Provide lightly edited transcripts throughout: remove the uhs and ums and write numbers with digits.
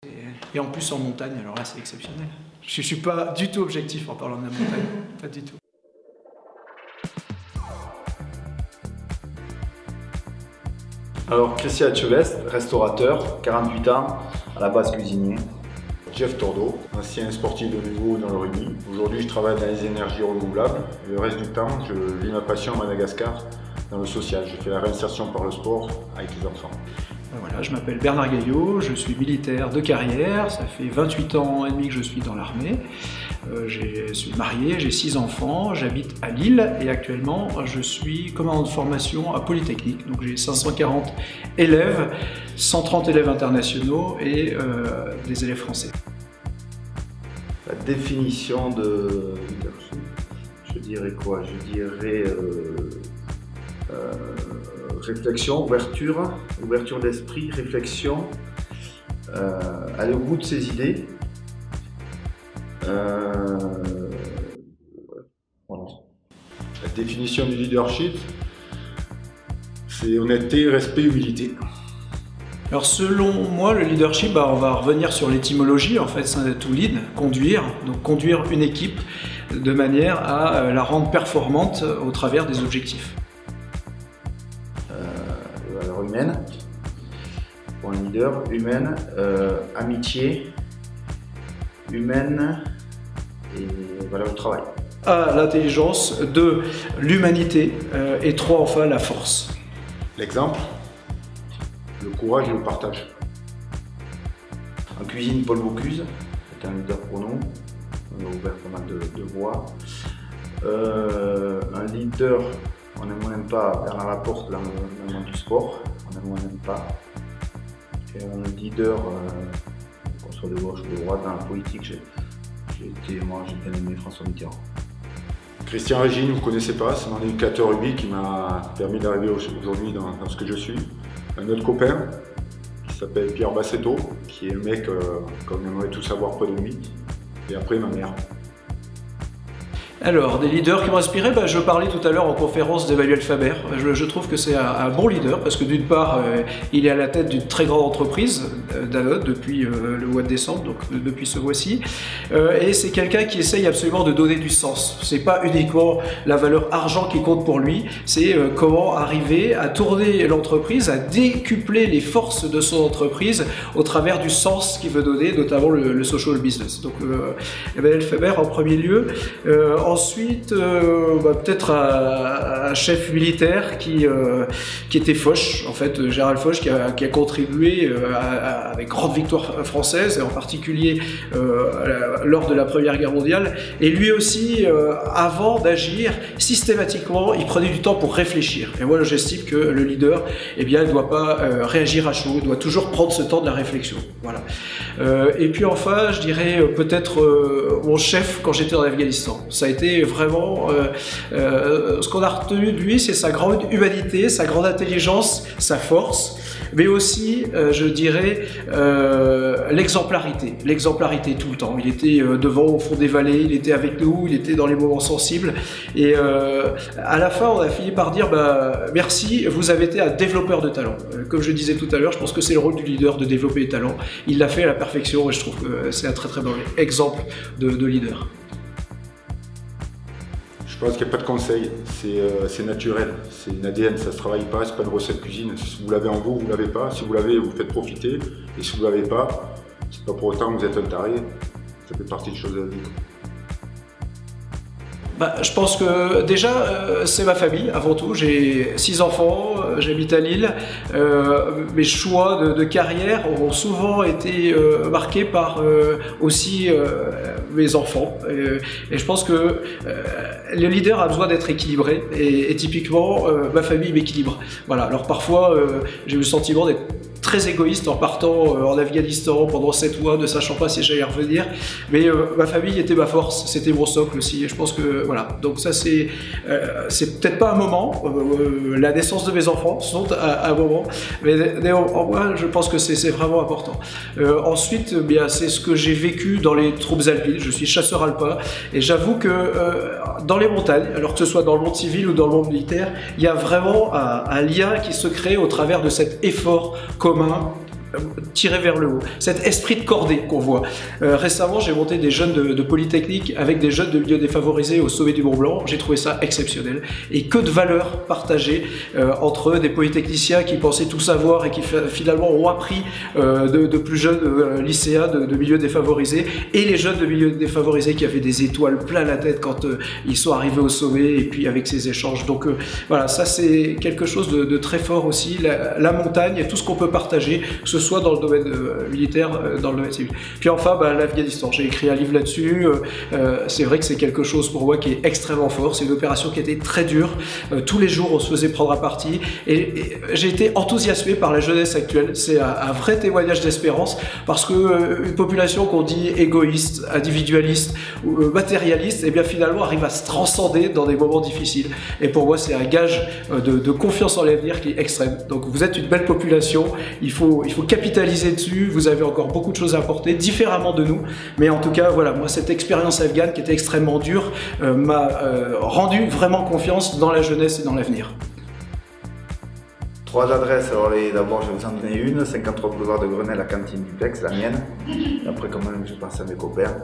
Et en plus en montagne, alors là c'est exceptionnel. Je ne suis pas du tout objectif en parlant de la montagne, pas du tout. Alors Christian Etchebest, restaurateur, 48 ans, à la base cuisinier. Jeff Tordo, ancien sportif de niveau dans le rugby. Aujourd'hui je travaille dans les énergies renouvelables et le reste du temps je vis ma passion à Madagascar dans le social. Je fais la réinsertion par le sport avec les enfants. Voilà, je m'appelle Bernard Gaillot, je suis militaire de carrière, ça fait 28 ans et demi que je suis dans l'armée. Je suis marié, j'ai 6 enfants, j'habite à Lille et actuellement je suis commandant de formation à Polytechnique. Donc j'ai 540 élèves, 130 élèves internationaux et des élèves français. La définition de leadership, je dirais quoi? Je dirais réflexion, ouverture d'esprit, réflexion, aller au bout de ses idées. Voilà. La définition du leadership, c'est honnêteté, respect, humilité. Alors selon moi, le leadership, on va revenir sur l'étymologie, en fait, c'est to lead, conduire, donc conduire une équipe de manière à la rendre performante au travers des objectifs. Valeurs humaines, pour un leader, humaine, amitié, humaine et valeur du travail. A, l'intelligence, 2, l'humanité et 3, enfin, la force. L'exemple, le courage et le partage. En cuisine, Paul Bocuse, c'est un leader pour nous, on a ouvert pas mal de voies. Un leader, on aime ou on n'aime pas, Bernard Laporte, dans le monde du sport, on aime ou on n'aime pas. Et un leader, qu'on soit de gauche ou de droite, dans la politique, j'ai bien aimé François Mitterrand. Christian Régine, vous ne connaissez pas, c'est mon éducateur rugby qui m'a permis d'arriver aujourd'hui dans ce que je suis. Un autre copain qui s'appelle Pierre Bassetto, qui est un mec qu'on aimerait tous avoir près de lui. Et après, ma mère. Alors, des leaders qui m'ont inspiré, je parlais tout à l'heure en conférence d'Emmanuel Faber. Je trouve que c'est un bon leader parce que d'une part, il est à la tête d'une très grande entreprise, Danone, depuis le mois de décembre, donc depuis ce mois-ci. Et c'est quelqu'un qui essaye absolument de donner du sens. C'est pas uniquement la valeur argent qui compte pour lui, c'est comment arriver à tourner l'entreprise, à décupler les forces de son entreprise au travers du sens qu'il veut donner, notamment le social business. Donc, Emmanuel Faber en premier lieu. Ensuite, peut-être un chef militaire qui était Foch, en fait, Gérald Foch, qui a contribué avec grande victoire française, et en particulier lors de la Première Guerre mondiale. Et lui aussi, avant d'agir, systématiquement, il prenait du temps pour réfléchir. Et moi, j'estime que le leader, il ne doit pas réagir à chaud, il doit toujours prendre ce temps de la réflexion. Voilà. Et puis enfin, je dirais peut-être mon chef quand j'étais en Afghanistan. Ça a été vraiment ce qu'on a retenu de lui, c'est sa grande humanité, sa grande intelligence, sa force, mais aussi, je dirais, l'exemplarité. L'exemplarité tout le temps. Il était devant, au fond des vallées, il était avec nous, il était dans les moments sensibles. Et à la fin, on a fini par dire merci, vous avez été un développeur de talent. Comme je disais tout à l'heure, je pense que c'est le rôle du leader de développer les talents. Il l'a fait à la perfection et je trouve que c'est un très très bon exemple de leader. Je pense qu'il n'y a pas de conseil, c'est naturel, c'est une ADN, ça ne se travaille pas, c'est pas une recette cuisine. Si vous l'avez en vous, vous l'avez pas. Si vous l'avez, vous faites profiter. Et si vous l'avez pas, c'est pas pour autant que vous êtes un taré, ça fait partie des choses à la vie. Je pense que déjà, c'est ma famille avant tout. J'ai 6 enfants, j'habite à Lille. Mes choix de carrière ont souvent été marqués par aussi mes enfants. Et je pense que le leader a besoin d'être équilibré. Et typiquement, ma famille m'équilibre. Voilà. Alors parfois, j'ai eu le sentiment d'être très égoïste en partant en Afghanistan pendant 7 mois, ne sachant pas si j'allais revenir. Mais ma famille était ma force, c'était mon socle aussi. Et je pense que voilà. Donc ça c'est peut-être pas un moment. La naissance de mes enfants sont un moment, mais néanmoins je pense que c'est vraiment important. Ensuite, c'est ce que j'ai vécu dans les troupes alpines. Je suis chasseur alpin et j'avoue que dans les montagnes, alors que ce soit dans le monde civil ou dans le monde militaire, il y a vraiment un lien qui se crée au travers de cet effort commun tirer vers le haut, cet esprit de cordée qu'on voit. Récemment, j'ai monté des jeunes de Polytechnique avec des jeunes de milieux défavorisés au sommet du Mont Blanc. J'ai trouvé ça exceptionnel. Et que de valeurs partagées entre des polytechniciens qui pensaient tout savoir et qui finalement ont appris de plus jeunes lycéens de milieux défavorisés, et les jeunes de milieux défavorisés qui avaient des étoiles plein la tête quand ils sont arrivés au sommet, et puis avec ces échanges. Donc voilà, ça c'est quelque chose de très fort aussi, la montagne et tout ce qu'on peut partager, que ce soit dans le domaine militaire, dans le domaine civil. Puis enfin, l'Afghanistan, j'ai écrit un livre là-dessus. C'est vrai que c'est quelque chose pour moi qui est extrêmement fort. C'est une opération qui a été très dure. Tous les jours, on se faisait prendre à partie. Et j'ai été enthousiasmé par la jeunesse actuelle. C'est un vrai témoignage d'espérance, parce que une population qu'on dit égoïste, individualiste ou matérialiste, et bien finalement arrive à se transcender dans des moments difficiles. Et pour moi, c'est un gage de confiance en l'avenir qui est extrême. Donc vous êtes une belle population. Il faut capitaliser dessus. Vous avez encore beaucoup de choses à apporter, différemment de nous. Mais en tout cas, voilà, moi, cette expérience afghane qui était extrêmement dure m'a rendu vraiment confiance dans la jeunesse et dans l'avenir. 3 adresses, alors d'abord je vais vous en donner une, 53 boulevard de Grenelle, la cantine Duplex, la mienne. Et après quand même je pense à mes copains,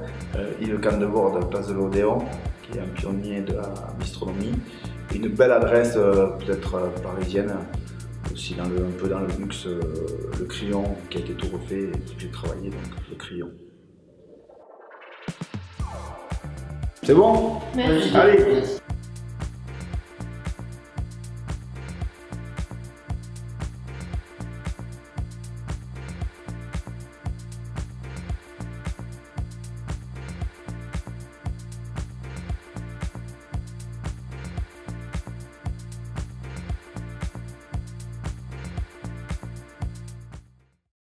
Yves Candebord, place de l'Odéon, qui est un pionnier de la bistronomie. Une belle adresse, peut-être parisienne, aussi un peu dans le luxe, le Crillon, qui a été tout refait, et j'ai travaillé, donc le Crillon. C'est bon? Merci. Allez.